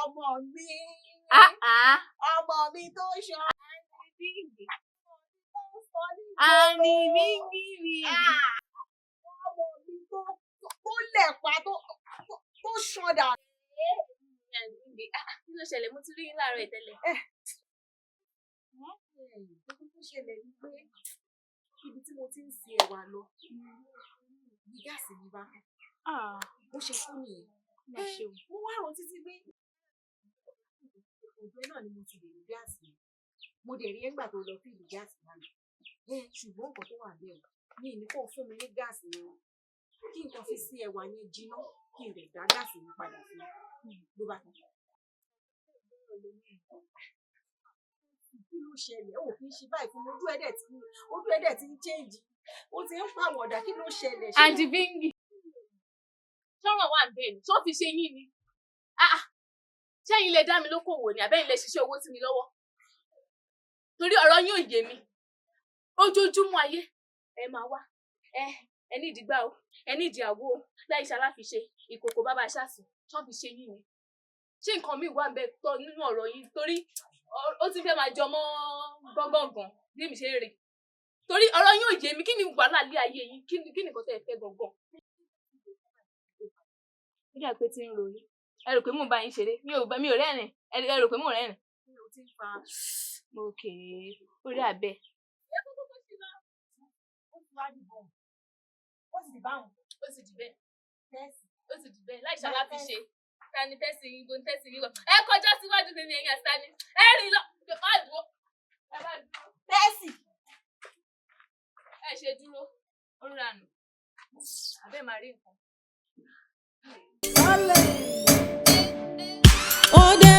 ọmọ mi. Ọmọ mi tó ṣọ. Àní bíngì. Ọmọ mi tó lẹ̀pa tó ṣọdà. Kí ló ṣẹlẹ̀? Mo ti rí yín láàárọ̀ ìtẹ́lẹ̀. Tó ṣẹlẹ̀ ni pé ibi tí mo ti ń se ẹ̀wà lọ ní gáàsì mi bá kú. Bó ṣe kú nìyẹn. Mo wá rò títí pé ọ̀dọ̀ náà ni mo ti lè rí gáàsì. Mo dẹ̀ rí ẹgbà tó lọ fíìlì gáàsì náà. Ṣùgbọ́n nǹkan tó wà bẹ́ẹ̀ mi ní kó fún mi ní gáàsì yẹn kí nǹkan fi sí ẹ̀wà yẹn jiná kí n lè dá gáàsì mi padà sí ló bá tán. Kí ló ṣẹlẹ̀? Ó kì í ṣe báyìí fún mi. Ojú ẹ̀dẹ̀ ti ń change. Ó ti ń pàwọ̀dà. Kí ló ṣẹlẹ̀? Àǹtí Bíngì. Sọ́rọ̀ wà bẹ́ẹ̀ ni. Ṣó fi ṣe yín ni? Ṣẹ́yìn lè dá mi lókòwò ni àbẹ́yìn lè ṣiṣẹ́ owó sí mi lọ́wọ́? Torí ọ̀rọ̀ yín ò yé mi. Ojoojúmọ́ ayé ẹ máa wá. Ẹ ní ìdígbà o. Ẹ ní ìdí àwo o. Láì ṣaláfiṣe ìkòkò bàbá ṣáàsì. Ṣó fi ṣe yín ni? Ṣé nǹkan mi wà ń bẹ tọ́ nínú ọ̀rọ̀ yín? Torí ó ti fẹ́ máa jọmọ́ gbọ́ngbọ̀ngàn bí èmi ṣe ń rí. Torí ọ̀rọ̀ yín ò yé mi. Kí ni wàhálà lé ayé yín? Kí ni nǹkan tẹ́ ẹ fẹ́ gangan? Nígbà pé tí ń ro yín. Ẹ rò pé mò ń bá yín ṣeré? Mi ò rẹ́rìn. Ẹ rò pé mò ń rẹ́rìn? Mi ò ti ń fa. Okay. Orí abẹ. Ó ti wá dìbò. Ó sì báwọn. Ó sì dìbẹ́. Tẹ́sì. Ó sì dìbẹ́. Láì ṣaláfiṣe. Tani tẹ́sì yín gbọ́n tẹ́sì yín lọ. Ẹ kọjá síwájú mi ní ẹ̀yìn àtàní. Ẹ rìn lọ. Má dúró. Ẹ má dúró. Tẹ́sì. Ẹ ṣe dúró. Ó rà nù. Àbẹ́ máa rí nǹkan. Ó dé